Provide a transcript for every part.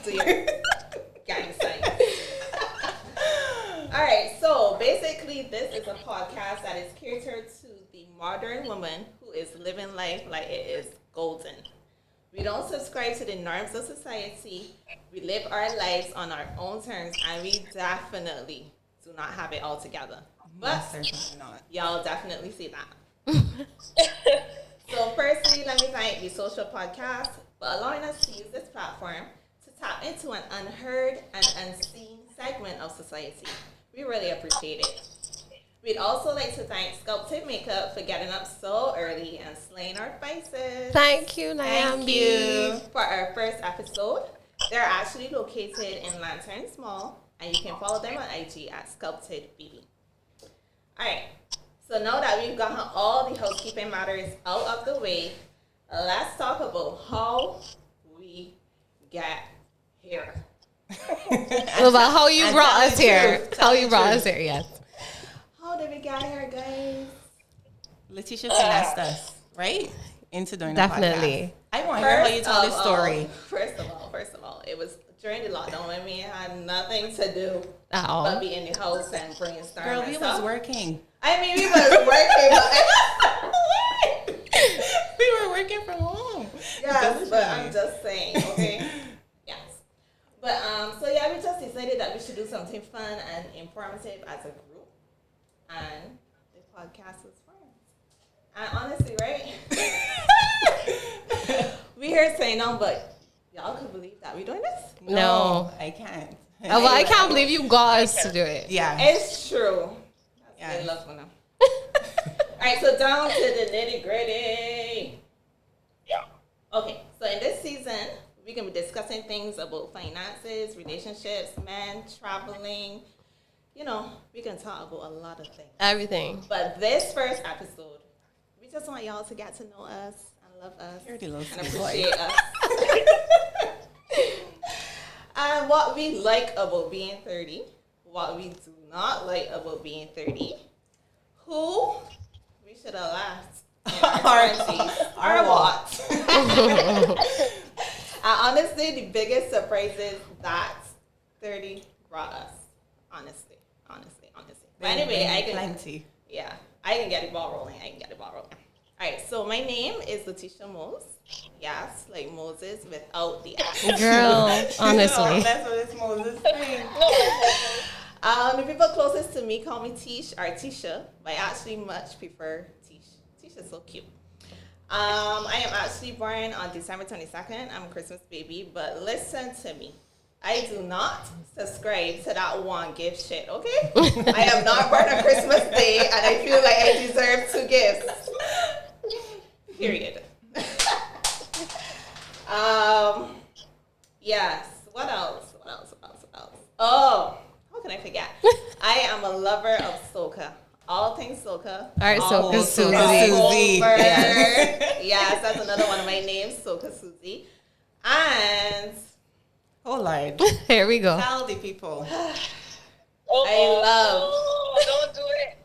Do your gang signs. All right, so basically, this is a podcast that is catered to the modern woman who is living life like it is golden. We don't subscribe to the norms of society. We live our lives on our own terms, and we definitely do not have it all together. But certainly not. y'all definitely see that. So firstly, let me thank the Social Podcast for allowing us to use this platform to tap into an unheard and unseen segment of society. We really appreciate it. We'd also like to thank Sculpted Makeup for getting up so early and slaying our faces. Thank you, Thank Nyambi. you. For our first episode, they're actually located in Lanterns Mall, and you can follow them on IG at Sculpted BB. Alright, so now that we've gotten all the housekeeping matters out of the way, let's talk about how we get here. About how you And brought tell us the here. truth. How Tell you the brought truth. us here, yes. How did we get here, guys? Letitia finessed us, right? Into doing Definitely. the podcast. I want to hear how you tell this story. First of all, it was during the lockdown when we had nothing to do At all. but be in the house and brainstorm. Girl, and we stuff. was working. I mean, we was working, but We were working from home. yes, but I'm just saying, okay? Yes. But, so yeah, we just decided that we should do something fun and informative as a group. And the podcast was fun. And honestly, right? We here saying no, but y'all could believe that we doing this? No. I can't. Well, I can't believe you got us to do it. Yeah. It's true. That's Yes. good luck for them. Alright, so down to the nitty gritty. Yeah. Okay, so in this season, we're going to be discussing things about finances, relationships, men, traveling. You know, we can talk about a lot of things. Everything. But this first episode, we just want y'all to get to know us and love us You're the little and sweet boy. appreciate us. And what we like about being 30, what we do not like about being 30, who we should have left in our 20s, or what. And honestly, the biggest surprise is that 30 brought us. Honestly. But anyway, I can Plenty. yeah, I can get the ball rolling. All right, so my name is Letitia Mose. Yes, like Moses without the accent. Girl, honestly. Oh, that's what it's Moses saying. The people closest to me call me Tish or Tisha, but I actually much prefer Tish. Tish is so cute. I am actually born on December 22nd. I'm a Christmas baby, but listen to me. I do not subscribe to that one gift shit, okay? I am not born on Christmas Day, and I feel like I deserve 2 gifts. Period. Yes. What else? Oh, how can I forget? I am a lover of soca. All things soca. All right, All Soca Susie. over. Yes. Yes, that's another one of my names, Soca Susie. And Oh, Lord. Here we go. Tell the people. Don't do it.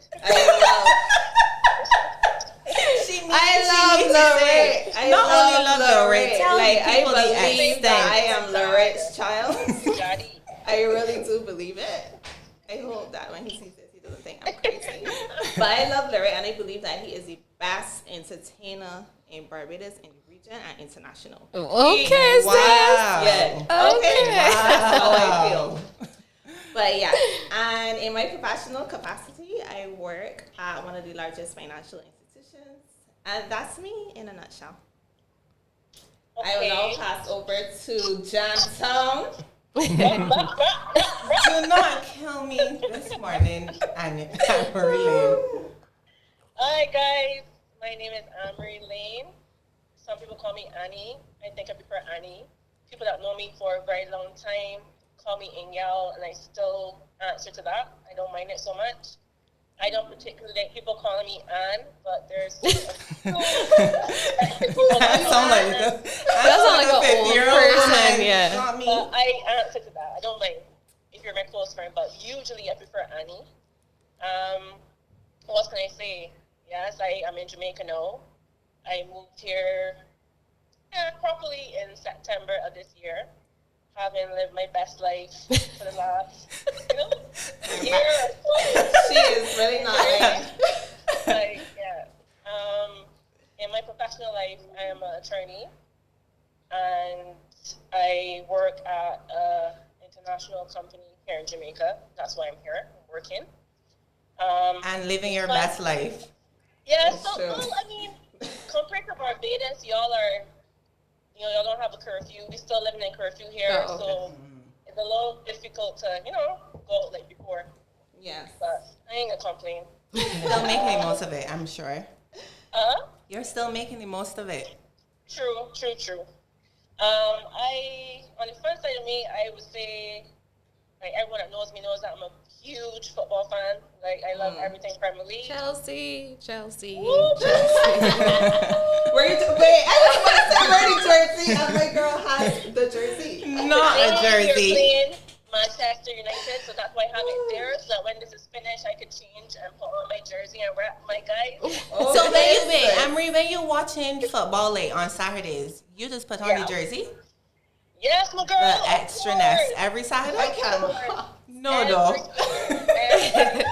I love Lorette. I Not only love love Lorette, Lorette. tell Like, the I people the believe extent. that I am Lorette's child. Daddy. I really do believe it. I hope that when he sees this, he doesn't think I'm crazy. But I love Lorette, and I believe that he is the best entertainer in Barbados, in the region, and international. Okay, Wow. Yeah. Okay. Okay. That's how I feel. But yeah, and in my professional capacity, I work at one of the largest financial institutions, and that's me in a nutshell. I will now pass over to Johntown. Do not kill me this morning, Anne Marie Lane. Hi guys, my name is Anne-Marie Lane. Some people call me Annie. I think I prefer Annie. People that know me for a very long time call me Ingel, and I still answer to that. I don't mind it so much. I don't particularly like people calling me Anne, but there's That sounds like like an old 50-year-old person, woman. yeah. Not me. But I answer to that. I don't mind if you're my close friend, but usually I prefer Annie. What can I say? Yes, I am in Jamaica now. I moved here properly in September of this year. having lived my best life for the last, year. She is really not lying. Like, yeah. In my professional life, I am an attorney, and I work at an international company here in Jamaica. That's why I'm here working. And living your best life. Yeah, That's so true. well, I mean, compared to Barbados, y'all are, y'all don't have a curfew. We still living in curfew here, Oh, okay. so it's a little difficult to, go out like before. Yes. But I ain't gonna complain. Still making the most of it, I'm sure. Uh-huh. You're still making the most of it. True. On the front side of me, I would say, like, everyone that knows me knows that I'm a huge football fan. Like, I love everything Premier League. Chelsea. Woo! Wait, I just want to say wear the jersey, and my girl has the jersey. Not a Today, you're jersey. playing Manchester United, so that's why I have it there, so that when this is finished, I could change and put on my jersey and wrap my guys. Oh, So when you listen. Amory, when you're watching football late on Saturdays, you just put on Yeah. the jersey, Yes, my girl. the of extraness course. every I Saturday. can. No, though. And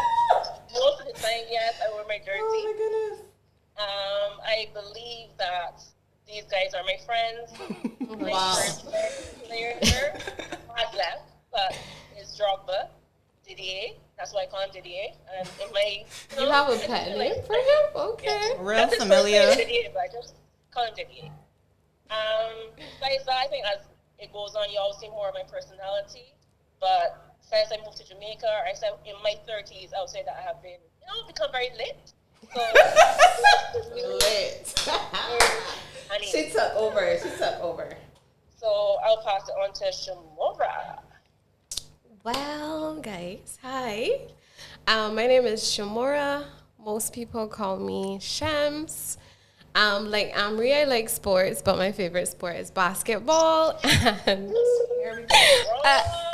most of the time, yes, I wear my jersey. Oh my goodness. I believe that these guys are my friends. My Wow. first player here has left, but it's Drogba, Didier. That's why I call him Didier. And in my, You have a pet name for him? Okay. Real That's his first familiar. name, Didier, but I just call him Didier. Besides that, I think as it goes on, you all see more of my personality. But since I moved to Jamaica, I said in my 30s, I would say that I have been, become very lit. So, Lit. honey. She took over. So I'll pass it on to Shamora. Well, guys, hi. My name is Shamora. Most people call me Shams. Like Amri, I like sports, but my favorite sport is basketball. And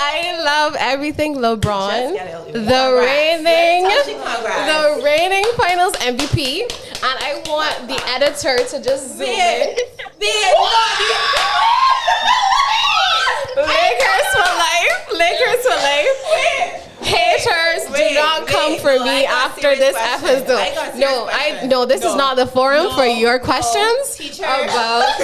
I love everything LeBron. Just get it. The Congrats. reigning, Tell she congrats. the reigning Finals MVP, and I want the editor to just zoom in. Lakers for life. Lakers for life. Haters do not come for No, me I got after serious this question. episode. I got serious No, question. no, this is No. not the forum for No. your questions. Teacher. About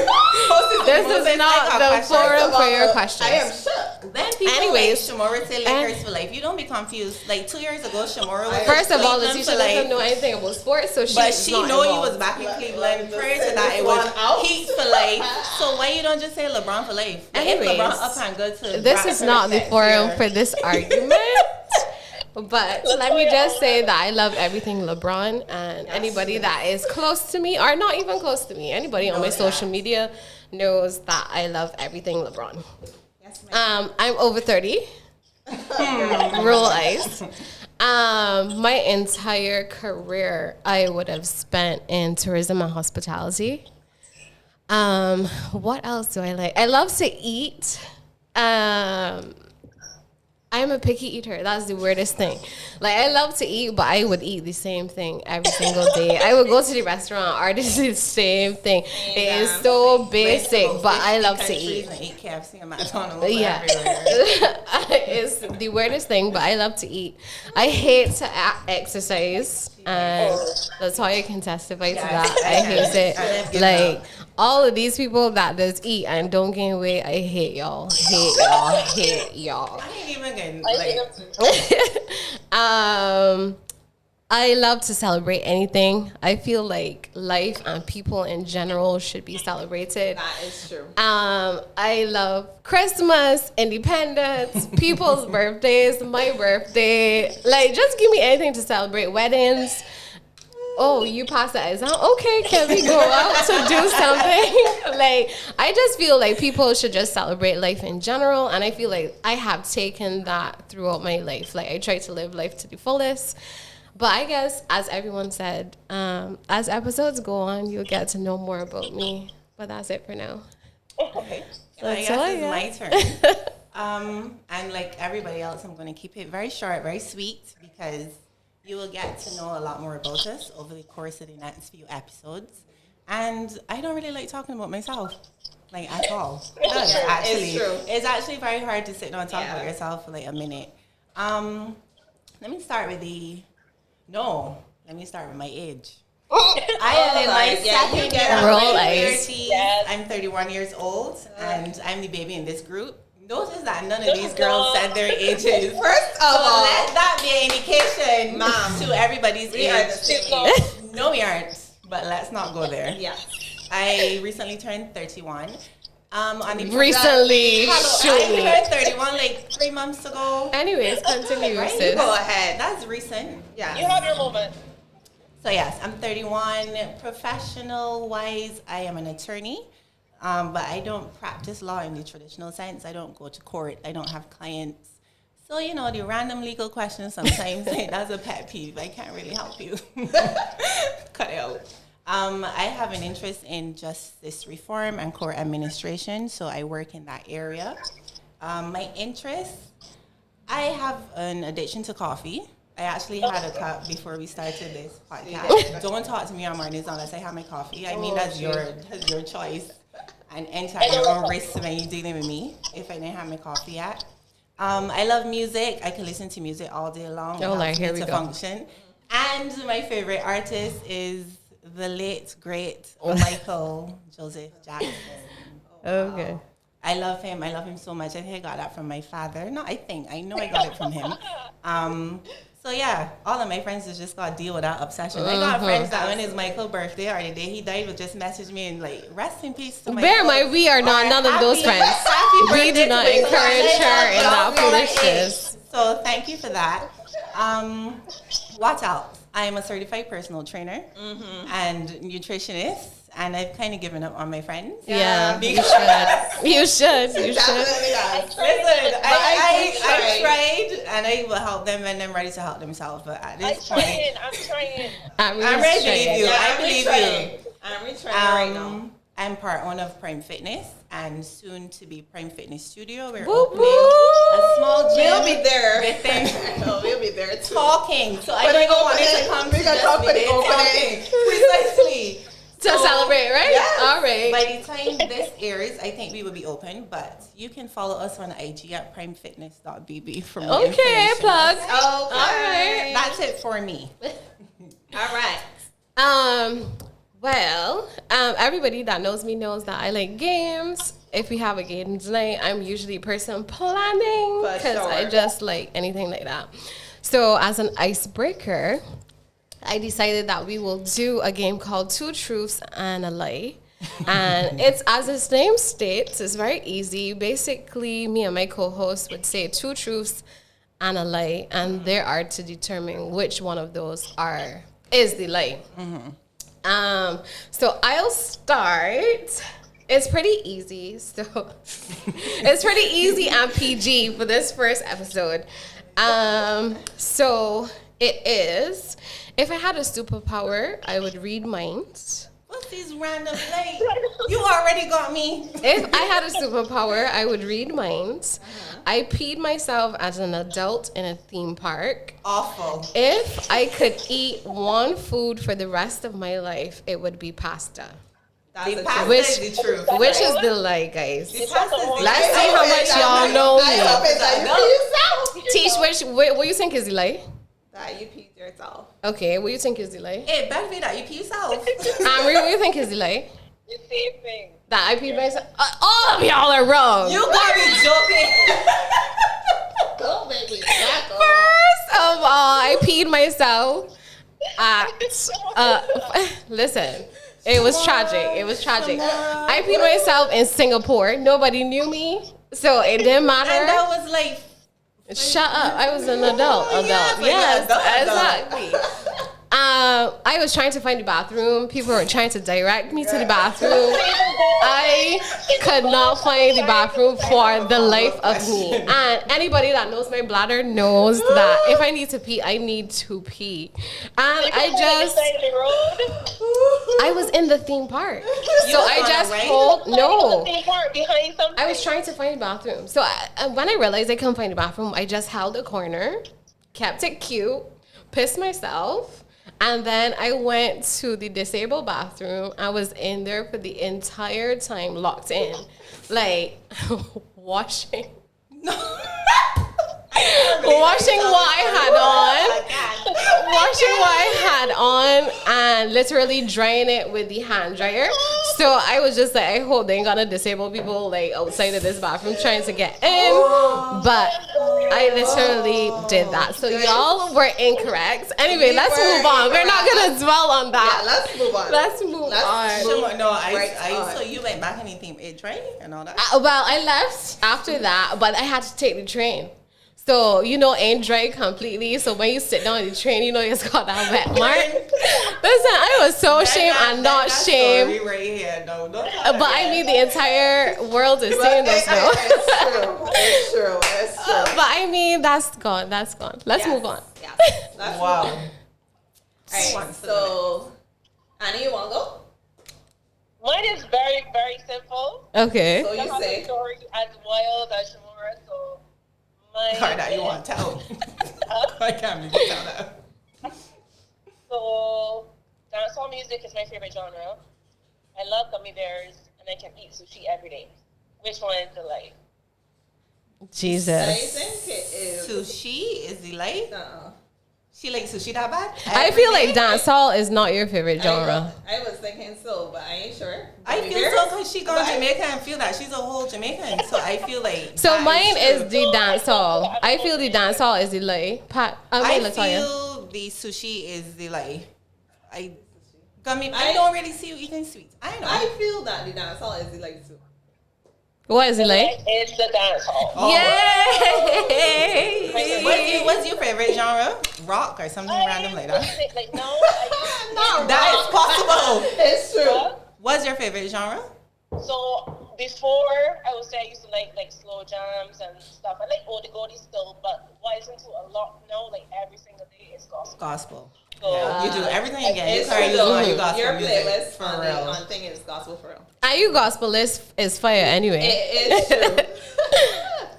this is not the forum for your questions. I am shook. Then people Anyways, like Shamora say Lakers for life. You don't be confused. Like 2 years ago, Shamora was First of all, the Cleveland teacher for doesn't life. know anything about sports, so But she's she not know you involved. was back in Cleveland. Let me Prior just to that, say it was this one out. Heat for life. So why you don't just say LeBron for life? Like, if Anyways, LeBron up and good to This is not the forum for this argument. But let me just say that I love everything LeBron, and anybody that is close to me or not even close to me, anybody on my social media knows that I love everything LeBron. Yes, ma'am. I'm over 30. Roll eyes. My entire career I would have spent in tourism and hospitality. What else do I like? I love to eat. I'm a picky eater. That's the weirdest thing. Like, I love to eat, but I would eat the same thing every single day. I would go to the restaurant, order the same thing. It is so basic, but I love to eat. And eat KFC and McDonald's Yeah. everywhere. It's the weirdest thing, but I love to eat. I hate to exercise, and that's how I can testify to that. I hate And it. Like, all of these people that does eat and don't gain weight, I hate y'all. Hate y'all. I ain't even getting I like. think I love to celebrate anything. I feel like life and people in general should be celebrated. That is true. I love Christmas, independence, people's birthdays, my birthday. Like, just give me anything to celebrate. Weddings. Oh, you passed the exam? Okay, can we go out to do something? Like, I just feel like people should just celebrate life in general. And I feel like I have taken that throughout my life. Like, I try to live life to the fullest. But I guess, as everyone said, as episodes go on, you'll get to know more about me. But that's it for now. Okay. I That's all I guess got. it's my turn. And like everybody else, I'm going to keep it very short, very sweet, because you will get to know a lot more about us over the course of the next few episodes. And I don't really like talking about myself. like at all. It does, Yeah, actually. it's true. It's actually very hard to sit down and talk Yeah. about yourself for like a minute. Let me start with let me start with my age. I am in my Yeah, you second get year of Roll my eyes. 30s. Yes. I'm 31 years old, and I'm the baby in this group. Notice that none of No, these girls no. said their ages. First of So all, let that be an indication, Mom, to everybody's we are age. the same No. age. No, we aren't. But let's not go there. Yeah. I recently turned 31. On the Recently, Hello, shoot I me. turned 31 like 3 months ago. Anyways, continue, Right? sis. Go ahead. That's recent. Yeah. You have your moment. So yes, I'm 31. Professional wise, I am an attorney, but I don't practice law in the traditional sense. I don't go to court. I don't have clients. So the random legal questions sometimes that's a pet peeve. I can't really help you. Cut it out. I have an interest in justice reform and court administration, so I work in that area. My interests, I have an addiction to coffee. I actually had a cup before we started this podcast. Don't talk to me on mornings unless I have my coffee. I mean, that's your choice. And enter at your own risk when you're dealing with me if I didn't have my coffee yet. I love music. I can listen to music all day long. Oh, It like, helps me here we to go. function. And my favorite artist is the late, great Michael Joseph Jackson. Okay. I love him. I love him so much. I think I got that from my father. No, I know I got it from him. So yeah, all of my friends just got to deal with that obsession. I got friends that when it's Michael's birthday or the day he died would just message me and like, rest in peace to Michael. Bear in mind, we are not Or none of those happy- friends. happy We birthday do to not Michael. encourage her in that Y'all know foolishness. So thank you for that. What else? I am a certified personal trainer and nutritionist, and I've kind of given up on my friends. Yeah, you Because- should. You should. You should. Definitely does. Listen, I I tried, and I will help them when they're ready to help themselves. But at I'm this point, trying. I'm I'm ready to straight. leave you. Yeah, I I'm believe retraining. you. I'm retraining right now. I'm part owner of Prime Fitness and soon to be Prime Fitness Studio. We're Whoop, opening a small gym. We'll be there. Within No, we'll be there too. talking. So I For don't the even want it to opening. come We to gonna just talk me for the there opening. talking. Precisely. To So, celebrate, right? yes. All right. By the time this airs, I think we will be open, but you can follow us on IG at primefitness.bb for more Okay, information. plug. Okay. All right. That's it for me. All right. Well, everybody that knows me knows that I like games. If we have a game tonight, I'm usually a person planning For because I sure. just like anything like that. So as an icebreaker, I decided that we will do a game called Two Truths and a Lie. And it's, as its name states, it's very easy. Basically, me and my co-host would say two truths and a lie, and they are to determine which one of those is the lie. So I'll start. It's pretty easy. So it's pretty easy and PG for this first episode. So it is, if I had a superpower, I would read minds. What's these random like? You already got me. If I had a superpower, I would read minds. I peed myself as an adult in a theme park. Awful. If I could eat one food for the rest of my life, it would be pasta. That's The a pasta Which- is the truth. Which is the lie, guys? The pasta is the Let's truth. see how much y'all know I me. hope it's that you pee yourself. Teach, what you think is the lie? That you peed yourself. Okay, what you think is the lie? Hey, better be that you pee yourself. Amri, what you think is the lie? The same thing. That I peed myself? All of y'all are wrong. You got me joking. Go, baby. Back up. First of all, I peed myself at, listen, it was tragic. It was tragic. I peed myself in Singapore. Nobody knew me, so it didn't And matter. that was like, Shut up. I was an adult. yeah, Adult. but Yes, you're adult. exactly. I was trying to find the bathroom. People were trying to direct me to the bathroom. I could not find the bathroom for the life of me. And anybody that knows my bladder knows that if I need to pee, I need to pee. And I was in the theme park. So was I on a just ride? told, no. Behind something. I was trying to find the bathroom. So when I realized I couldn't find the bathroom, I just held a corner, kept it cute, pissed myself, And then I went to the disabled bathroom. I was in there for the entire time, locked in, like washing. Washing what I had on, washing what I had on, and literally drying it with the hand dryer. So I was just like, I hope they ain't gonna disable people like outside of this bathroom trying to get in. But I literally did that. So y'all were incorrect. Anyway, let's move on. We're not gonna dwell on Yeah, that. let's move on. Let's move on. No, Right so on. you went back anything it train and all that? Well, I left after that, but I had to take the train. So, ain't dry completely. So when you sit down on the train, it's got that wet mark. Listen, I was so ashamed and not shame. Right here. No, But I mean, the entire world is seeing this now. It's true. But I mean, that's gone. That's gone. Let's move on. Yes. Let's Wow. move on. All right, so Annie, you want to go? Mine is very, very simple. Okay. So I you have a say. story as wild as Shamora, so mine. Or that you want to tell. I can't even tell that. So, dancehall music is my favorite genre. I love gummy bears, and I can eat sushi every day. Which one is the life? I Jesus. think it is. Sushi is the light. She likes sushi that bad? I feel like dancehall is not your favorite genre. I was thinking so, but I ain't sure. I Gummy feel bears? so because she gone But to I- Jamaica and feel that she's a whole Jamaican. So I feel like So that mine true. is the dancehall. I feel the dancehall is the light. Pat, I Latoya. feel the sushi is the like I gummy. I I- don't really see you eating sweets. I know. I feel that the dancehall is the like too. What is it like? It's the dancehall. Oh. Yay! What's your favorite genre? Rock or something random like that? Like, no, I Not That is possible. It's true. What's your favorite genre? So before, I would say I used to like slow jams and stuff. I like oldie goldie still, but what I listen to a lot now, like every single day, is gospel. Gospel. So Yeah, you do everything again. You It's carry true. on your gospel Your music playlist for on, real. on thing is gospel for real. And you gospel is fire anyway. It is true.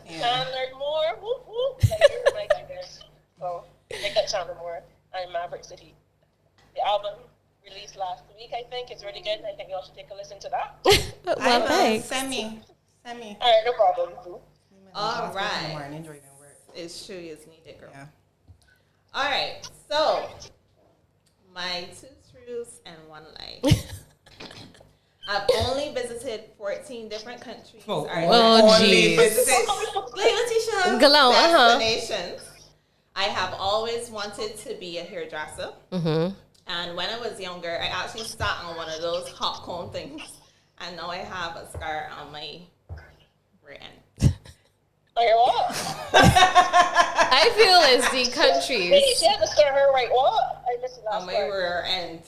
Yeah. Chandler Moore, whoop whoop. Like, you're right there. So they got Chandler Moore and Maverick City. The album released last week, I think. It's really good. I think y'all should take a listen to that. I Well, will. thanks. Send me. All right, no problem. All right. In the morning during work. It's true. It's needed, girl. Yeah. All right. So, my 2 truths and 1 lie. I've only visited 14 different countries. Oh, All right. Oh, only jeez. visited- Letitia. Glow, Destinations. I have always wanted to be a hairdresser. Mm-hmm. And when I was younger, I actually sat on one of those hot cone things. And now I have a scar on my rear end. Oh, you're what? I feel it's the Hey, countries. she had to start her right. What? I missed the last On my part. rear end.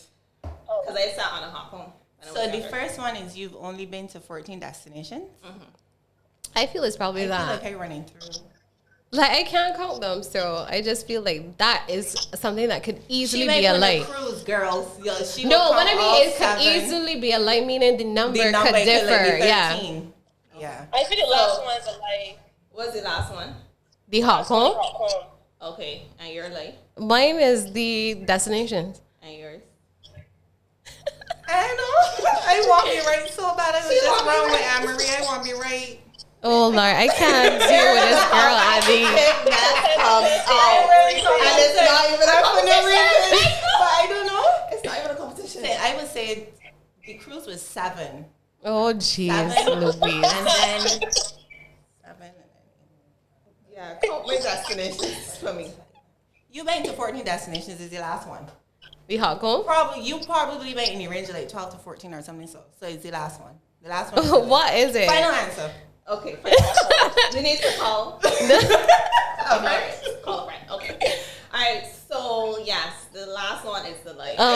Oh. Because I sat on a hot cone. when I So was the younger. first one is you've only been to 14 destinations. I feel it's probably I feel that. like I'm running through. Like I can't count them, so I just feel like that is something that could easily She be like a on light. a cruise, girls. Yo, she No, will what I count all mean is could 7. easily be a light, meaning the number, The number could could differ. like be Yeah, 13. Yeah. I think the last one's a lie. What's the last one? the hot cone. Hot cone. Okay. And you're like, Mine is the destinations. and yours? I know. I want me right so bad. I was She just want me wrong with right. Anne Marie. I want me right. Oh Lord, I can't deal with this girl, Adi. That comes I out. really don't And it's not even a for no competition. reason. But I don't know. It's not even a competition. I would say the cruise was 7. Oh jeez, 7. Louise. And then 7. Yeah, count my destinations for me. You went to 14 destinations is the last one. The hot cone. You probably went in the range of like 12 to 14 or something. So it's the last one. The last one. What is it? Final answer. Okay, you need to call. All right, call a friend. Okay. All right. So yes, the last one is the light. Oh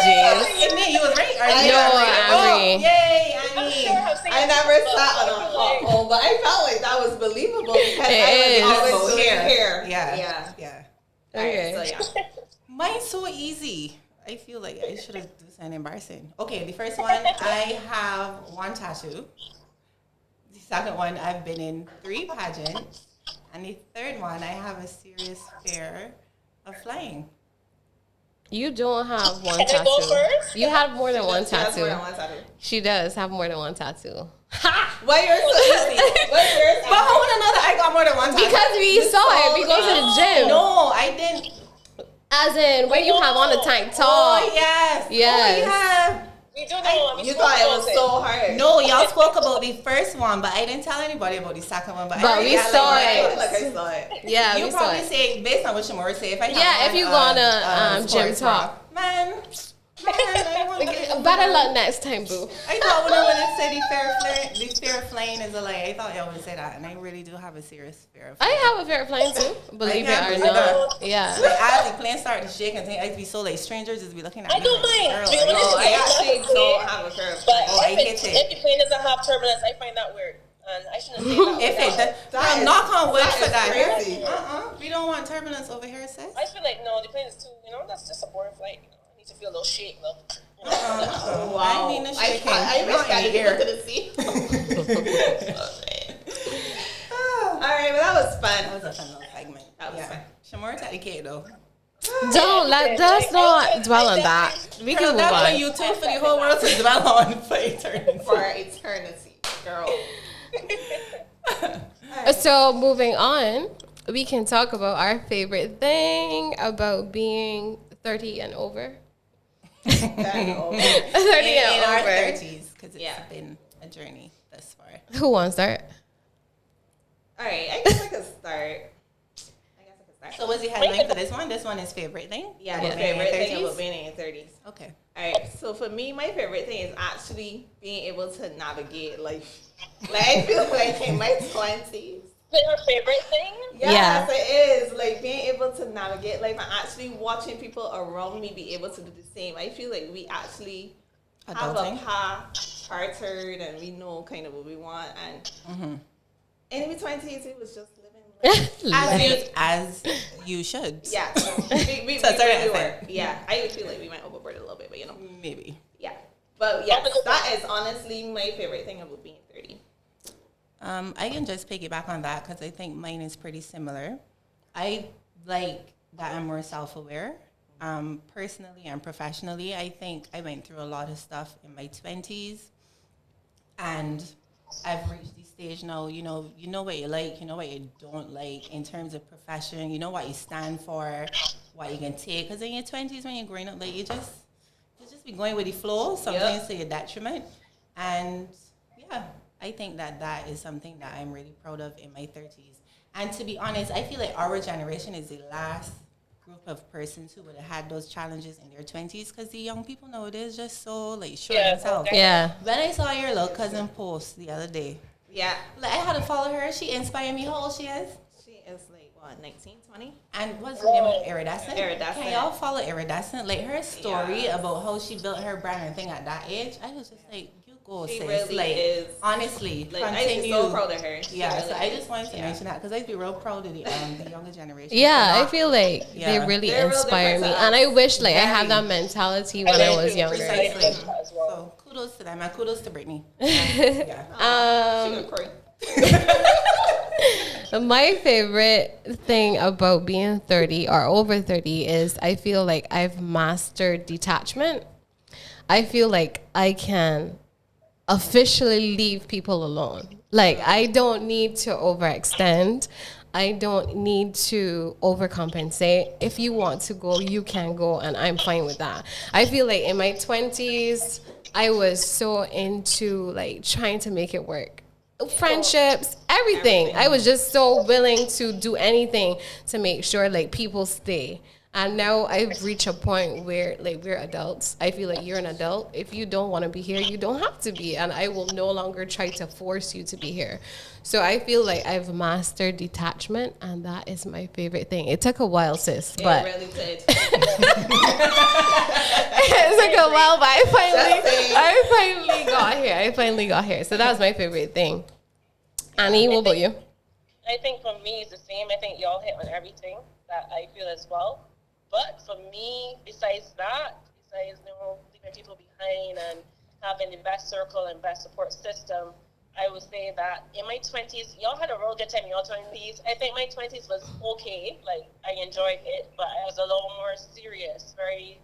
jeez. Admit you was right. Or I you know, were right? Anne-Marie. Oh, yay, I'm Annie. sure I've seen I it, never but sat on I a feel hot like- cone, but I felt like that was believable because It I is. was always Oh, doing here. hair. Yeah. Yeah. Yeah. All right, Okay. so yeah. Mine's so easy. I feel like I should have done something embarrassing. Okay, the first one, I have 1 tattoo. The second one, I've been in 3 pageants. And the third one, I have a serious fear of flying. You don't have one Can I go tattoo. first? You have more than one She has more than tattoo. one tattoo. She does have more than one tattoo. Why yours so easy? What's yours? But how would I know that I got more than one time? Because we saw it. We go to the gym. No, I didn't. As in, when you have on a tank top. Oh, yes. Yes. Oh, yeah. We do know. You thought it was so hard. No, y'all spoke about the first one, but I didn't tell anybody about the second one. But But we saw I it. feel like I saw it. Yeah, You we saw probably it. say, based on what Shamora say, if I have Yeah, if on, you go on a gym sports top. bra. Man, I want Better luck next time, boo. I thought when I said the fear of flying is a lie, I thought y'all would say that, and I really do have a serious fear of I flying. have a favorite plane too. Believe it can't or believe not. Yeah. Like, as the plane started to shake and things, I'd be so like strangers just be looking at I me. don't like, mind. girl, To be like, honest, Oh, I actually don't have a fair But Oh, I if, hate it. if the plane doesn't have turbulence, I find that weird. And I shouldn't say that. If it, That is- knock on wood that for is that. crazy. We don't want turbulence over here, sis. I feel like, no, the plane is too, that's just a boring flight. I need to feel a little shake, though. Wow. I mean, the shaking. I wish Not that in you the air. could see. All right, but that was fun. That was a fun little segment. That was fun. Shamora at the cake though. Don't let us not dwell on that. We can move That's on on. YouTube for the whole world to dwell on for eternity. For eternity, girl. So moving on, we can talk about our favorite thing about being 30 and over. 30 In and our over. 30s, because it's Yeah. been a journey thus far. Who wants that? All right, I guess I could start. So what's the headline for this one? This one is favorite thing? Yeah, About my being in favorite your thing 30s? about being in your 30s. Okay. All right, so for me, my favorite thing is actually being able to navigate life. Like, I feel like in my 20s. Is it her favorite thing? Yes, it is. Like, being able to navigate life and actually watching people around me be able to do the same. I feel like we actually have a Adulting. path chartered and we know kind of what we want. And in my 20s, it was just living. As you should. Yeah. We To a certain really were. extent. Yeah. I feel like we went overboard a little bit, but Maybe. Yeah. But yes, that is honestly my favorite thing about being 30. I can just piggyback on that because I think mine is pretty similar. I like that I'm more self-aware. Personally and professionally, I think I went through a lot of stuff in my 20s, and I've reached the stage now. You know what you like, you know what you don't like in terms of profession. You know what you stand for, what you can take. Because in your 20s, when you're growing up, like you just be going with the flow. Sometimes to your detriment, and yeah. I think that is something that I'm really proud of in my 30s. And to be honest, I feel like our generation is the last group of persons who would have had those challenges in their 20s, because the young people nowadays just so like sure Yeah, themselves. okay. Yeah. When I saw your little cousin post the other day, Yeah. like I had to follow her. She inspired me. How old she is? She is like, what, 19, 20? And what's the name of it? Iridescent? Iridescent. Can y'all follow Iridescent? Like her story about how she built her brand and thing at that age, I was just like, you go, She sis. really like, is. honestly, Like, I'm continue. so proud of her. She Yeah, really so I is. just wanted to mention that because I'd be real proud of the younger generation. Yeah, So I not- feel like Yeah. they really They're real inspire me. different to And I wish like I Very. had that mentality when I was younger. Precisely. As well. So kudos to them and kudos to Brittany. Yeah. She gonna cry. My favorite thing about being 30 or over 30 is I feel like I've mastered detachment. I feel like I can officially leave people alone. Like I don't need to overextend. I don't need to overcompensate. If you want to go, you can go, and I'm fine with that. I feel like in my 20s, I was so into like trying to make it work. Friendships, everything. I was just so willing to do anything to make sure like people stay. And now I've reached a point where like we're adults. I feel like you're an adult. If you don't want to be here, you don't have to be. And I will no longer try to force you to be here. So I feel like I've mastered detachment, and that is my favorite thing. It took a while, sis, but It really did. it took a while, but I finally got here. So that was my favorite thing. Annie, what about you? I think for me it's the same. I think y'all hit on everything that I feel as well. But for me, besides leaving people behind and having the best circle and best support system, I would say that in my 20s, y'all had a real good time in your 20s. I think my 20s was okay. Like, I enjoyed it, but I was a little more serious, very,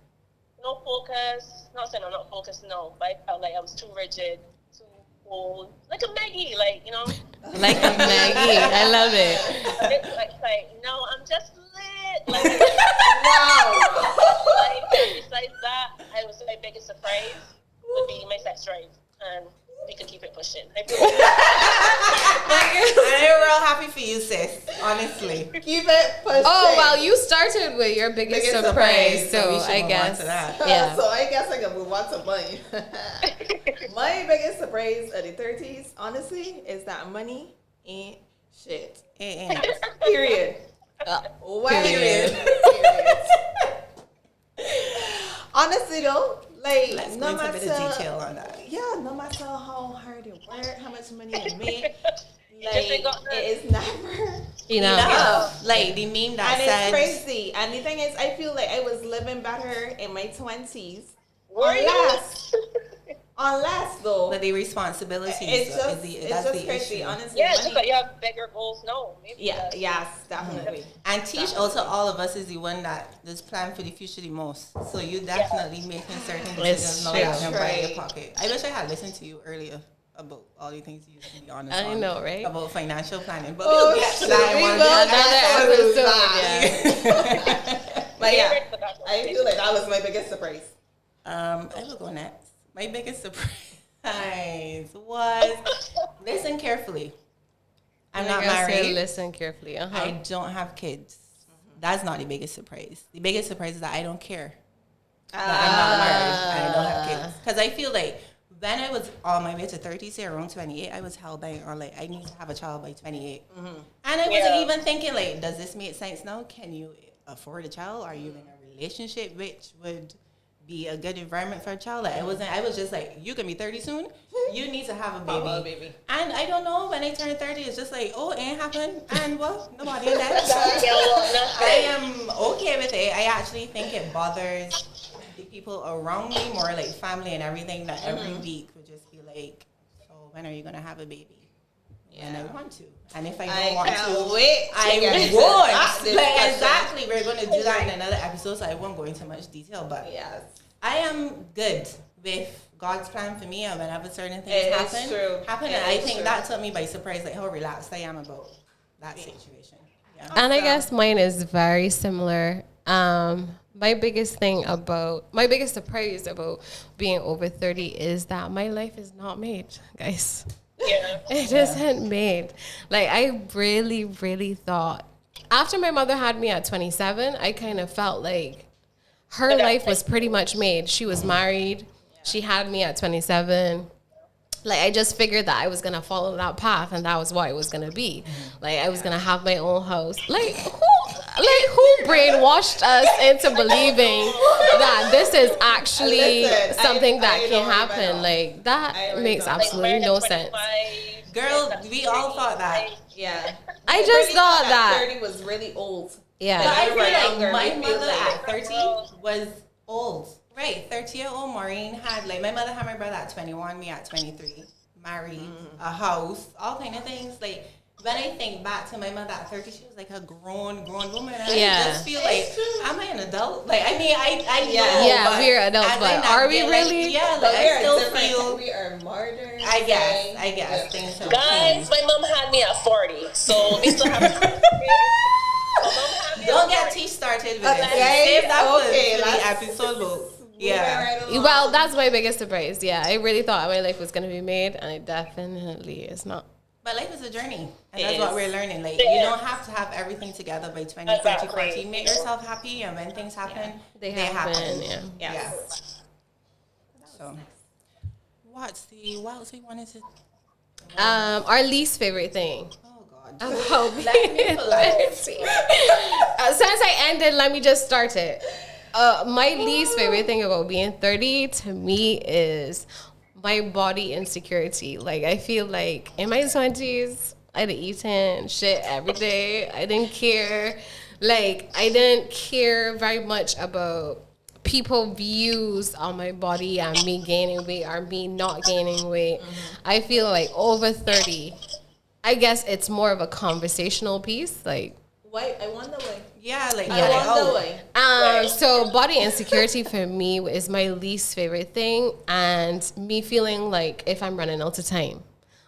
no focus. Not saying I'm not focused, no, but I felt like I was too rigid, too old. Like a Maggie, like, you know. Like a Maggie. I love it. Like, no, I'm just lit. Like, Wow. like, besides that, I would say my biggest surprise would be my sex drive. And we could keep it pushing. I feel like I'm real happy for you, sis. Honestly. Keep it pushing. Oh, well, you started with your biggest surprise, so we should I move on guess. to that. Yeah. So I guess I can move on to mine. My biggest surprise of the 30s, honestly, is that money ain't shit. Period. Period. Period. Honestly though, like Let's go no into a bit of matter, detail on that. yeah, no matter how hard you work, how much money you make, just like ain't got none. it is never You know. enough. Like the meme that And said, it's crazy. And the thing is, I feel like I was living better in my 20s. Were you? Unless though, that the responsibilities it's just, that's it's just the crazy. issue. Honestly, Yeah, just money- that you have bigger goals. No, maybe yeah, that's- yes, definitely. And teach also all of us is the one that does plan for the future the most. So you definitely making certain decisions now true. that can buy your Right. pocket. I wish I had listened to you earlier about all the things you used to be honest I on. know, right? About financial planning. But Oh, we'll get to shit, that we one. will Another get episode, But yeah, Favorite, but that's I feel like that was my biggest surprise. I will go next. My biggest surprise was listen carefully. I'm not Like I said, married. listen carefully. I don't have kids. That's not the biggest surprise. The biggest surprise is that I don't care. That I'm not married and I don't have kids. Because I feel like when I was on my way to 30, say around 28, I was held by, or like, I need to have a child by 28. And I wasn't Yeah. even thinking, like, does this make sense now? Can you afford a child? Are you in a relationship which would be a good environment for a child? Like, I was just like, you can be 30 soon. You need to have a baby. Have a baby. And I don't know, when I turned 30, it's just like, oh, it ain't happened. And well, nobody in that. Yeah, well, nothing. I am okay with it. I actually think it bothers the people around me, more like family and everything, that every week would just be like, so when are you going to have a baby? And I want to. And if I don't I want can't to, wait to I get into won't. that Like, discussion. exactly. We're going to do that in another episode, so I won't go into much detail. But Yes. I am good with God's plan for me, and whenever certain things It is happen, true. and It I is think true. that took me by surprise, like how relaxed I am about that situation. Yeah. And I guess mine is very similar. My biggest surprise about being over 30 is that my life is not made, guys. Yeah. It isn't made. Like, I really, really thought, after my mother had me at 27, I kind of felt like her life was pretty much made. She was married. She had me at 27. Like, I just figured that I was going to follow that path, and that was what it was going to be. Like, I was going to have my own house. Like, who brainwashed us into believing that this is actually Listen, something I that don't can even happen? know. Like, I that really makes don't. absolutely no sense. Girl, we all thought that. Yeah. I just Really thought that. 30 was really old. But Yeah. I you feel were like younger, my we feel mother like- at 30 was old. Right, 30-year-old Maureen had, like, my mother had my brother at 21, me at 23, married, a house, all kind of things. Like, when I think back to my mother at 30, she was like a grown woman. And Yeah. I just feel like, am I an adult? Like, I mean, I Yeah. know. Yeah, but we're adults, as but I not are we get, really? Like, yeah, But like, we I are still different. feel, We are modern. I guess, things have Guys, changed. my mom had me at 40, so we still have a My mom had me Don't at get 40. T started with Okay, it. Save that okay, for the let's episode. Moving Yeah. right along. Well, that's my biggest surprise. Yeah, I really thought my life was going to be made, and it definitely is not. But life is a journey, and It that's what is. we're learning. Like, It you is. don't have to have everything together by 20, 30, Exactly. 40. Make yourself happy, and when things happen, They happen. happen, yeah. Yes. So, what else we wanted to... Our least favorite thing. Oh, God. About Let me being pull out. 30. Since I ended, let me just start it. My least favorite thing about being 30 to me is my body insecurity. Like, I feel like in my 20s, I'd eaten shit every day. I didn't care. Like, I didn't care very much about people views on my body and me gaining weight or me not gaining weight. I feel like over 30, I guess it's more of a conversational piece. Like, Why? I wonder why. Yeah, like, I yeah, like, wonder oh, why. So body insecurity for me is my least favorite thing, and me feeling like if I'm running out of time,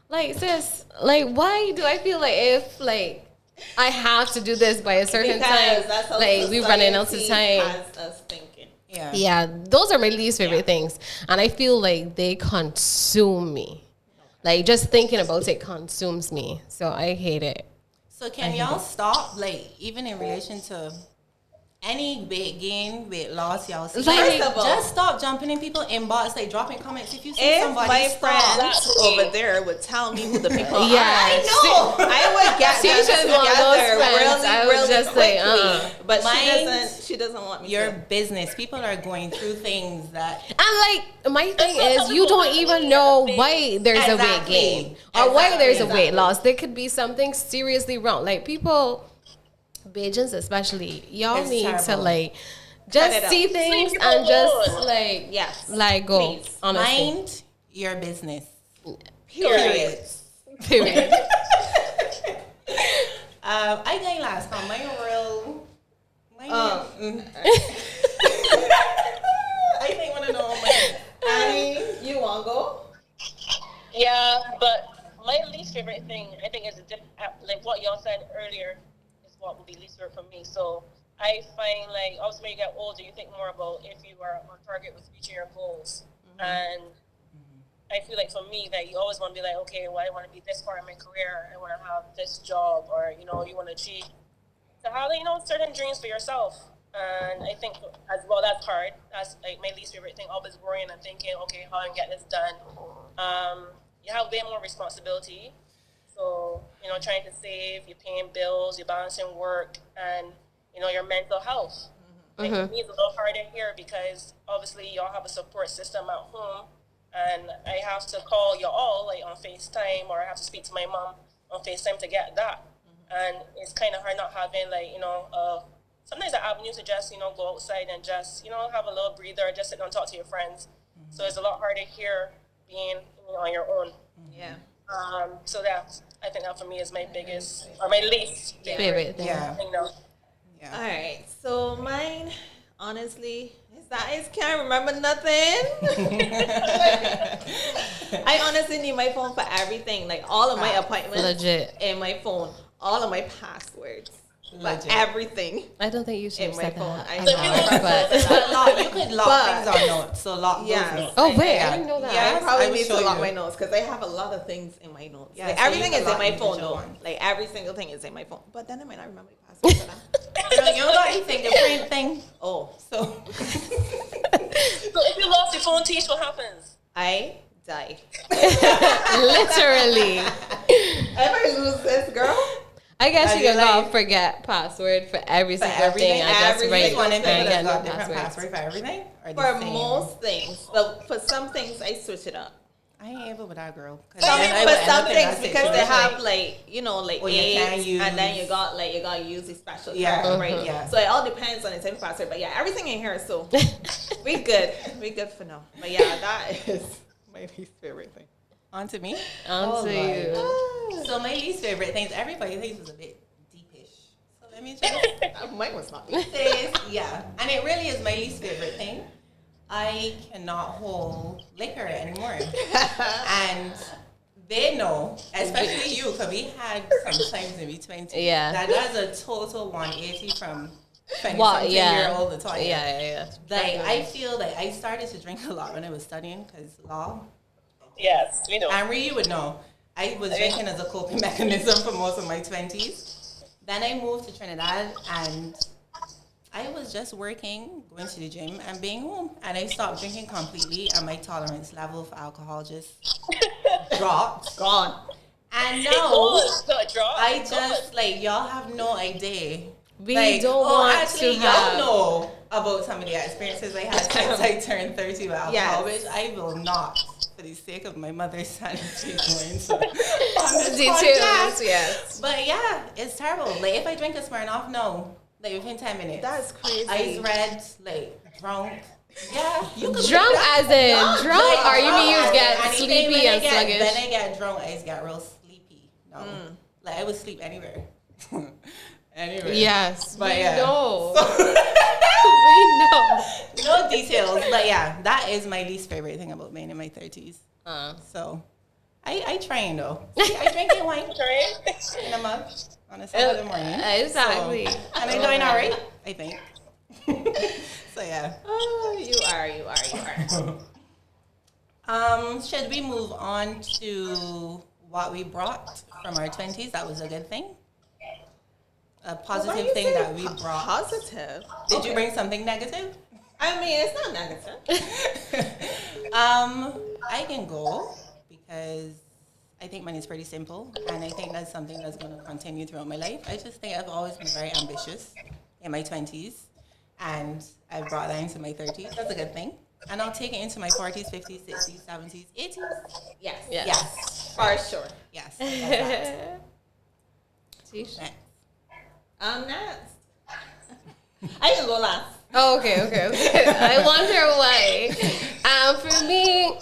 like sis, like why do I feel like if like I have to do this by a certain time, That's how like we running out of society time. has us thinking. yeah. Yeah, those are my least favorite things, and I feel like they consume me. Like just thinking about it consumes me, so I hate it. So can y'all stop, like, even in relation to any weight gain, weight loss, y'all see? Like, First of all, just stop jumping in people inbox, like dropping comments. If you see if somebody, my stop. friends over there would tell me who the people are, Yeah, I would get them Tisha's one of those together friends. really, I was really just like, quickly. But Mind she doesn't want me Your to. business. People are going through things that And like my thing is, you don't even know why there's a weight Exactly. gain or why there's a weight Exactly. loss. There could be something seriously wrong. Like people, Bajans especially, y'all It's need to terrible. like Cut just it see out. things Leave and people just alone. like Yes. like go. Please. Honestly, mind your business. Period. period. I gained last time. My real. I think want to know my. Annie, you want to go? Yeah, but my least favorite thing, I think, is like what y'all said earlier, is what would be least favorite for me. So I find like obviously when you get older, you think more about if you are on target with reaching your goals, and I feel like for me that you always want to be like, okay, well, I want to be this far in my career, I want to have this job, or you want to achieve to have certain dreams for yourself. And I think as well that's hard. That's like my least favorite thing. Always worrying and thinking, okay, how I can get this done. You have way more responsibility. So trying to save, you're paying bills, you're balancing work, and your mental health. Like, for me, it's a little harder here because obviously y'all have a support system at home, and I have to call you all like on FaceTime, or I have to speak to my mom on FaceTime to get that. And it's kind of hard not having like sometimes the avenue to just go outside and just have a little breather, just sit down and talk to your friends. So it's a lot harder here being on your own. Yeah. So that I think that for me is my biggest or my least Favorite thing. Yeah. thing. All right. So mine, honestly, is that I can't remember nothing. I honestly need my phone for everything. Like all of my appointments Legit. in my phone, all of my passwords, Legit. for everything. I don't think you should In have my said phone. that. I I'm know. sorry, but But you could lock But- things on notes. So lock Yes. those notes. oh wait, Yeah. I didn't know that. Yeah. I probably I will need show to lock you. my notes because I have a lot of things in my notes. Yeah, Like so you everything can is in lock my phone individual though. ones. Like every single thing is in my phone. But then I might not remember my password for that. You don't got any fingerprint thing. Oh, So So if you lost your phone, Tish, what happens? I die. Literally. If I lose this girl, I guess Are you can you like- go forget password for every single everything, thing. I just every write single one in thing. and people get that's no got different passwords. password for everything. Or the for same? most things, but for some things I switch it up. I ain't able with that girl. 'Cause Some, then I for would end some up in things that because they have situation. like Or you can't AIDS, and then use- you got to use the special Yeah, card, right? yeah. So it all depends on the type of password. But yeah, everything in here. So we good for now. But yeah, that is my least favorite thing. On to me. On to you. So my least favorite things, everybody thinks was a bit deepish. So let me just Mine was not. say, yeah. And it really is my least favorite thing. I cannot hold liquor anymore. And they know, especially you, because we had some times in between. Yeah. That's a total 180 from 20 What? something Yeah. year old to 20. Yeah. Like, I feel like I started to drink a lot when I was studying because law. Yes, we know. Amri, you would know. I was drinking as a coping mechanism for most of my 20s. Then I moved to Trinidad and I was just working, going to the gym and being home. And I stopped drinking completely and my tolerance level for alcohol just dropped. Gone. And now I I just, like, y'all have no idea. We Like, don't want actually, to y'all have. know about some of the experiences I had since I turned 30 with alcohol, Yes. which I will not, for the sake of my mother's sanity, go into on this Details, podcast. yes. But yeah, it's terrible. Like, if I drink a Smirnoff, no. Like within 10 minutes. That's crazy. Eyes red, like drunk. Yeah, you could Drunk as in drunk, or you mean you get And even sleepy when and Then sluggish? I get drunk, I just get real sleepy. No, like I would sleep anywhere. Anywhere. Yes, But we yeah. know. We know. No details, but yeah, that is my least favorite thing about being in my 30s. So, I train though. See, I drink wine Right? in a mug on a Saturday morning. Exactly. So, and I'm doing all right, I think. So yeah. Oh, you are. Should we move on to what we brought from our 20s? That was a good thing. A Why positive you thing say that we brought. Positive. Did you bring something negative? I mean, it's not negative. I can go because I think money is pretty simple, and I think that's something that's going to continue throughout my life. I just think I've always been very ambitious in my 20s, and I've brought that into my 30s. That's a good thing. And I'll take it into my 40s, 50s, 60s, 70s, 80s. Yes. Yes. Yes. For sure. Yes. That's Tish? that. Next. I can go last. Oh, okay. I wonder why. For me,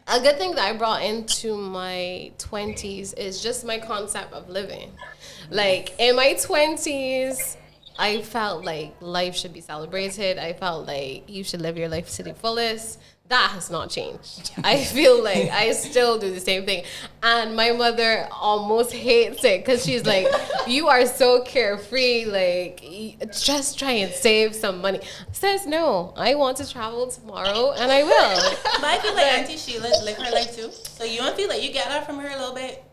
a good thing that I brought into my 20s is just my concept of living. Like, in my 20s, I felt like life should be celebrated. I felt like you should live your life to the fullest. That has not changed. I feel like I still do the same thing. And my mother almost hates it because she's like, you are so carefree. Like, just try and save some money. Says, no, I want to travel tomorrow and I will. But I feel like Auntie Sheila's live her life too. So you don't feel like you get that from her a little bit?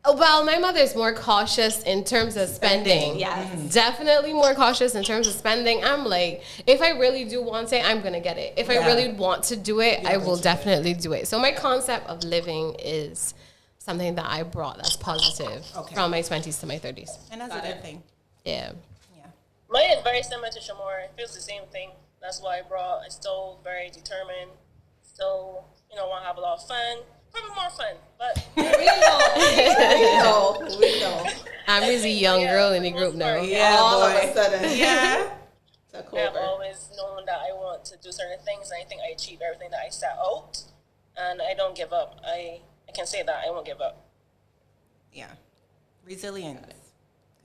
Well, my mother's more cautious in terms of spending. Yes. Definitely more cautious in terms of spending. I'm like, if I really do want it, I'm going to get it. If I Yeah. really want to do it, I You'll will do it. definitely do it. So my concept of living is something that I brought that's positive Okay. from my 20s to my 30s. And that's a good thing. Yeah. Yeah. Mine is very similar to Shamora. It feels the same thing. That's why I brought. I'm still very determined. Still, want to have a lot of fun. Probably more fun, but We know. I'm just a young girl in the group now. Yeah, All of boy. a sudden. Yeah. Took I have over. always known that I want to do certain things, and I think I achieve everything that I set out, and I don't give up. I can say that I won't give up. Yeah. Resilience.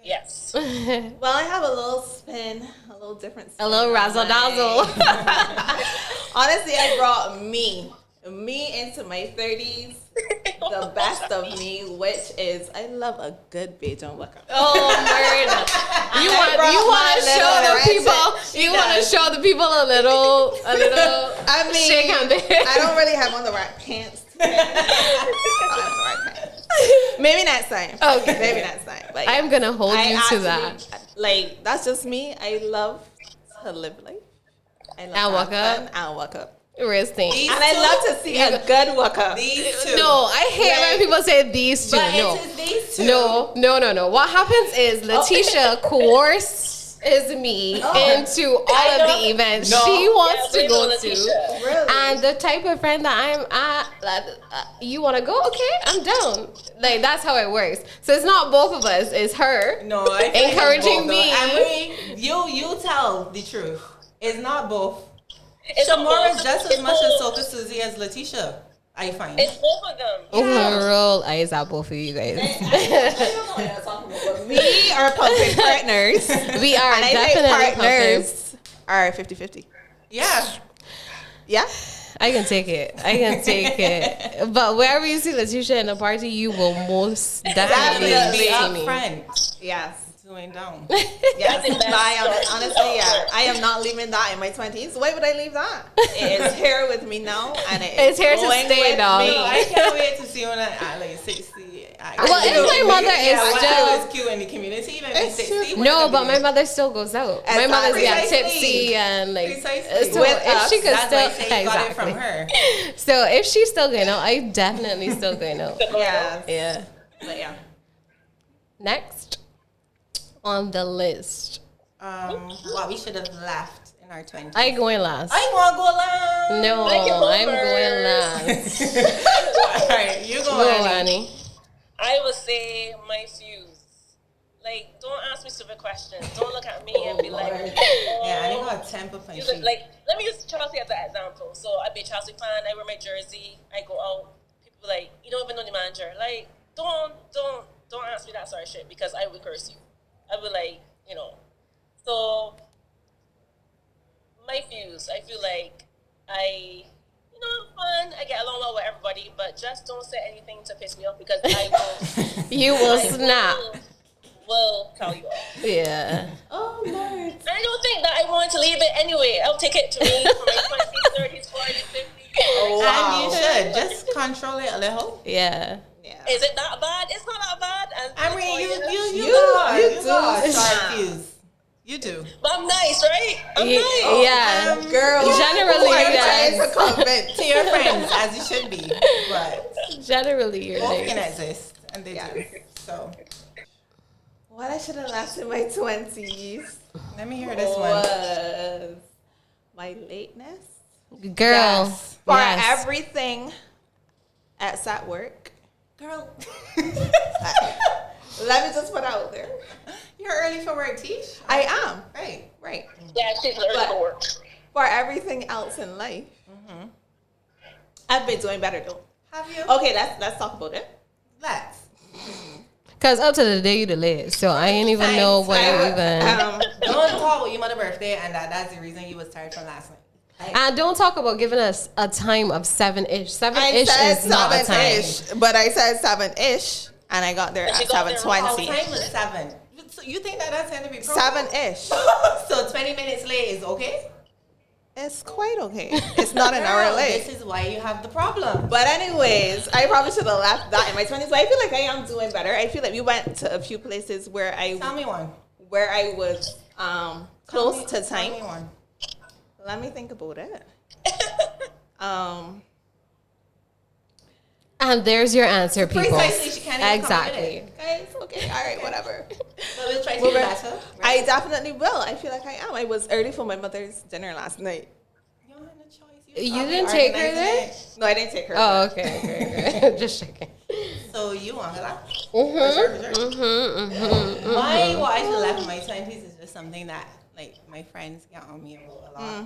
Yes. Well, I have a little spin, a little different spin. A little on razzle my- dazzle. Honestly, I brought me into my 30s, the best of me, which is I love a good Beijing workout. Oh, murder. You I brought want my to show little the people, ratchet. you want to show the people a little I mean, shake on there. I don't really have on the right pants today. I don't have the right pants. Maybe next time. Okay. Maybe next time. But I'm going to hold I you to actually, that. Like, that's just me. I love to live life. I love And to have walk up. fun and walk up. Wristing. These And I two? love to see a good walk up. These two. No, I hate when Like- people say these two. But No. it is these two. No. What happens is Letitia coerces me into all of the events No. she wants Yeah, to we go know to. Letitia. Really? And the type of friend that I'm you want to go? Okay, I'm down. Like, that's how it works. So it's not both of us, it's her. No, I feel like Encouraging it's both, me. though. And you tell the truth. It's not both. It's Shamora is both. just as It's much as both. Soka Susie as Letitia, I find. It's both of them. Roll eyes at both of you guys. I don't know what you're talking about. We are pumping partners. We are And I think definitely partners are 50-50. Yeah. Yeah? I can take it. But wherever you see Letitia in a party, you will most definitely Definitely. Be see up me. front. Yes. Doing down. Yes. That's the But I best. honestly, yeah. I am not leaving that in my 20s. Why would I leave that? It is here with me now. And It's here to going stay, with dog. me. No, I can't wait to see when I at like 60. Well, if my mother is yeah, when still- I was cute in the community, maybe It's 60. No, but my mother still goes out. My mother's get Precisely. tipsy and like. Precisely. So With if us, she could That's still why I say you got it from her. So if she's still going out, I definitely still going out. Yes. Yeah. But yeah. Next on the list, What we should have left in our 20s. I going last. I want to go last. No, I can go I'm first. going last. All right, you go, Go, Annie. Annie. I would say my fuse. Like, don't ask me stupid questions. Don't look at me and be like, Yeah, I think got temper punch. you look like, let me use Chelsea as an example. So I be a Chelsea fan. I wear my jersey. I go out. People like, you don't even know the manager. Like, don't ask me that sort of shit because I would curse you. I would like, you know. So my views, I feel like I'm fun. I get along well with everybody, but just don't say anything to piss me off because I will. You will snap. Will tell you off. Yeah. Oh Lord. And I don't think that I want to leave it anyway. I'll take it to me for my 20s, 30s, 40s, 50s. Oh, wow. And you should just control it a little. Yeah. Yeah. Is it that bad? It's not that bad. And I mean, you do got snap. sharp views. You do. But I'm nice, right? I'm Ye- nice. yeah. Girl, Generally, who are you yes. trying to convince? To your friends, as you should be. But Generally, you're both can nice. exist, and they do. So What I should have left in my 20s let me hear this one. was my lateness. Girl. Yes. For Yes. everything at work. Girl, Let me just put out there. you're early for work, Tish. I am. Right. Right. Yeah, she's early But- for work. For everything else in life, I've been doing better though. Have you? Okay, let's talk about it. Let's. Because up to the day you delayed, so I ain't even know what you even. Don't talk with your mother's birthday, and that's the reason you was tired from last night. And don't talk about giving us a time of 7-ish. 7-ish is not a time. 7-ish, but I said 7-ish, and I got there But at you got there Oh, 7:20. time was 7. So you think that's going to be pro? 7-ish. So 20 minutes late is okay? It's quite okay. It's not an Girl, hour late. This is why you have the problem. But anyways, I probably should have left that in my 20s. But I feel like I am doing better. I feel like we went to a few places where Tell me one. I was close to Tell me time. one. Let me think about it. And there's your answer, people. Precisely, she can't even come up with Exactly. it. Guys, okay, all right, whatever. But we'll try to Well, do better. I definitely will. I feel like I am. I was early for my mother's dinner last night. You don't have no choice. You probably didn't take her organizing there? it. No, I didn't take her. Oh, okay. Just checking. So you want that? Mm-hmm. My what I should left in my 20s is just something that like my friends get on me about a lot.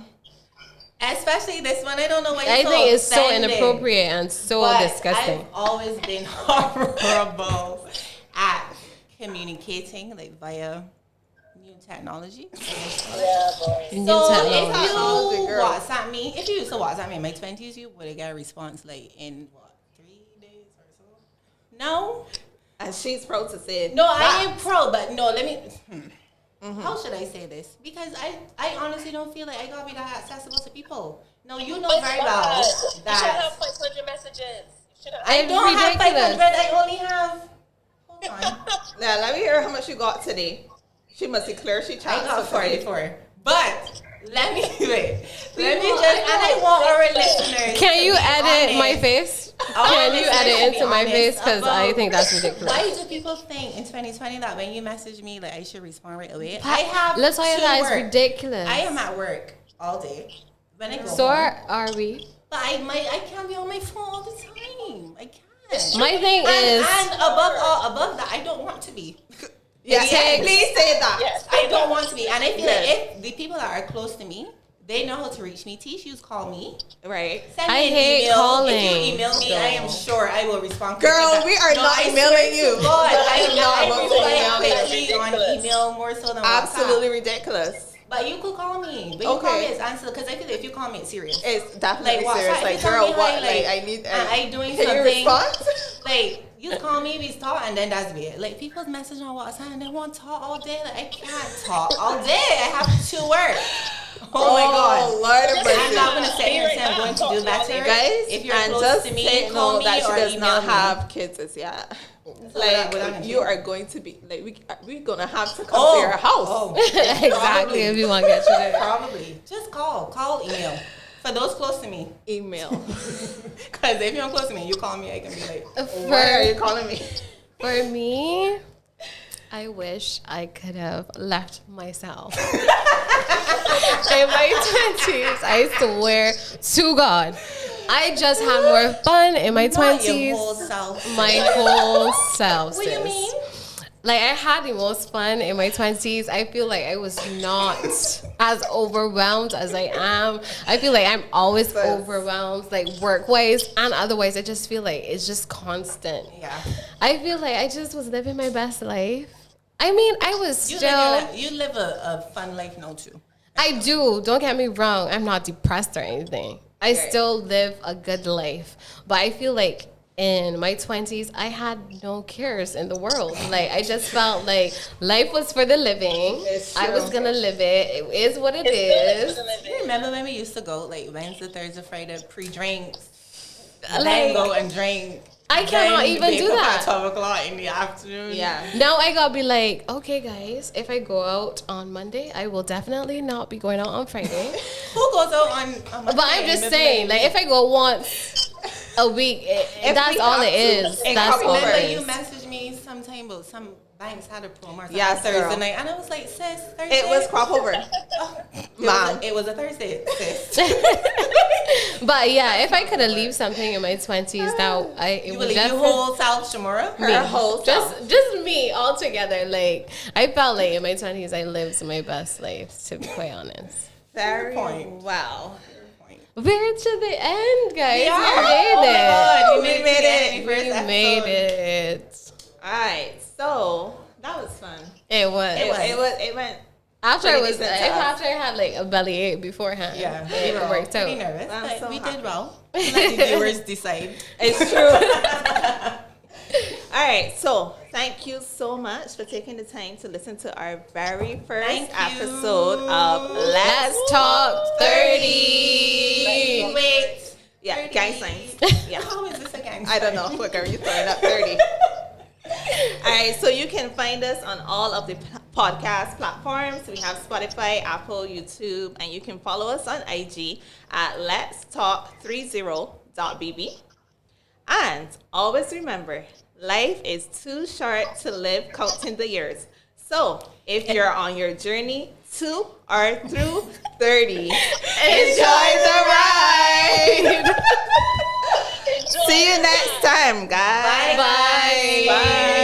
Especially this one. I don't know why I it's think it's so offending. inappropriate and so But disgusting. I've always been horrible at communicating, like via new technology. Yeah, boy. New So technology. if Technology, you girl. WhatsApp me, if you used to WhatsApp me in my 20s, you would get a response like in what, 3 days or so? No, And she's proud to say no, I that. am pro, but no, let me. How should I say this? Because I honestly don't feel like I gotta be that accessible to people. No, you know But very it's well bad. You should that have 500 messages. You should have. I It's don't have ridiculous. 500. I only have. Hold on. Now, let me hear how much you got today. She must declare she I chats got for today. 44. But let me wait. Let me just, and I want our listeners. Can to you be edit my honest. face? Our Can you listeners edit to be into my honest face? Because I about think that's ridiculous. Why do people think in 2020 that when you message me, like I should respond right away? I have. Let's tell you to that it's work. ridiculous. I am at work all day. When I go So home, are we? but I can't be on my phone all the time. I can't. My thing and, is, and above that, I don't want to be. Yes, Take- please say that. Yes. I don't want to be. And I feel Yes. like if the people that are close to me, they know how to reach me. Tissues call me. Right. Send me I an hate email. calling, If you email me, I am sure I will respond. Girl, quickly. we are not I emailing swear to you. God, I No, am but reply we are quickly on ridiculous. email more so than Absolutely WhatsApp. ridiculous. But you could call me. But you call Okay. me, it's answer. Because I feel like if you call me, it's serious. It's definitely Like, serious. WhatsApp, Like, if you tell girl, me what? hi, Like, like, I need. I doing can you something. respond? Like, you call me, we talk, and then that's it. Like, people message on WhatsApp and they want to talk all day. Like, I can't talk all day. I have to work. Oh my God. Lord of I'm not mercy. gonna sit here and say I'm going to do better. Guys, if you're and close just to me, take call note me that she or does email not me. have kids as yet. we're not Like, you are going to be like we're gonna have to come Oh, to your house. oh, exactly. If you want to get you there. probably. Just call, email. For those close to me, Email. because if you're not close to me, you call me, I can be like, Why are you For, calling me? for me, I wish I could have left myself. In my 20s, I swear to God, I just had more fun in my not your 20s. whole self. My whole self. What do you sis. mean? like I had the most fun in my 20s. I feel like I was not as overwhelmed as I am. I feel like I'm always overwhelmed, like work-wise and otherwise. I just feel like it's just constant. Yeah. I feel like I just was living my best life. I mean, I was You still... live a fun life now too. I do. Don't get me wrong. I'm not depressed or anything. I still live a good life. But I feel like in my 20s, I had no cares in the world. Like, I just felt like life was for the living. I was going to live it. It is what it is. You remember when we used to go, like, Wednesday, Thursday, Friday, pre-drinks? Like, Then go and drink. I cannot Then even wake do up that. at 12 o'clock in the afternoon. Yeah. Now I gotta be like, okay, guys, if I go out on Monday, I will definitely not be going out on Friday. Who goes out on But I'm just saying, like, if I go once a week, that's all it is. That's all Remember it you is. messaged me sometime about some banks had a promo or Yes, Thursday girl. night, and I was like, sis, Thursday. It was crop over. Mom. It was a Thursday, sis. But yeah, if I could have leave something in my 20s, now it You would will leave just your whole South Shamora? Her whole self. just me all together. Like I felt like in my 20s, I lived my best life. To be quite honest. Very point. well. We're to the end, guys. Yeah. We made Oh my it. God, you We made made it. it. to the end of the We first made episode. it. All right. So that was fun. It was. It went. After I pretty was, decent to us. after I had like a bellyache beforehand. Yeah, it we were worked pretty out. nervous, I'm but so we happy. did well. Let the viewers decide. It's true. All right. So thank you so much for taking the time to listen to our very first Thank you. episode of Let's talk 30. Wait. Yeah, 30. gang signs. Yeah. How is this a gang I don't sign? know. Look, are you throwing up 30? All right, so you can find us on all of the podcast platforms. We have Spotify, Apple, YouTube, and you can follow us on IG at Let's Talk 30.bb. And always remember, life is too short to live counting the years. So if you're on your journey to or through 30, enjoy the ride. See you next time, guys. Bye. Bye.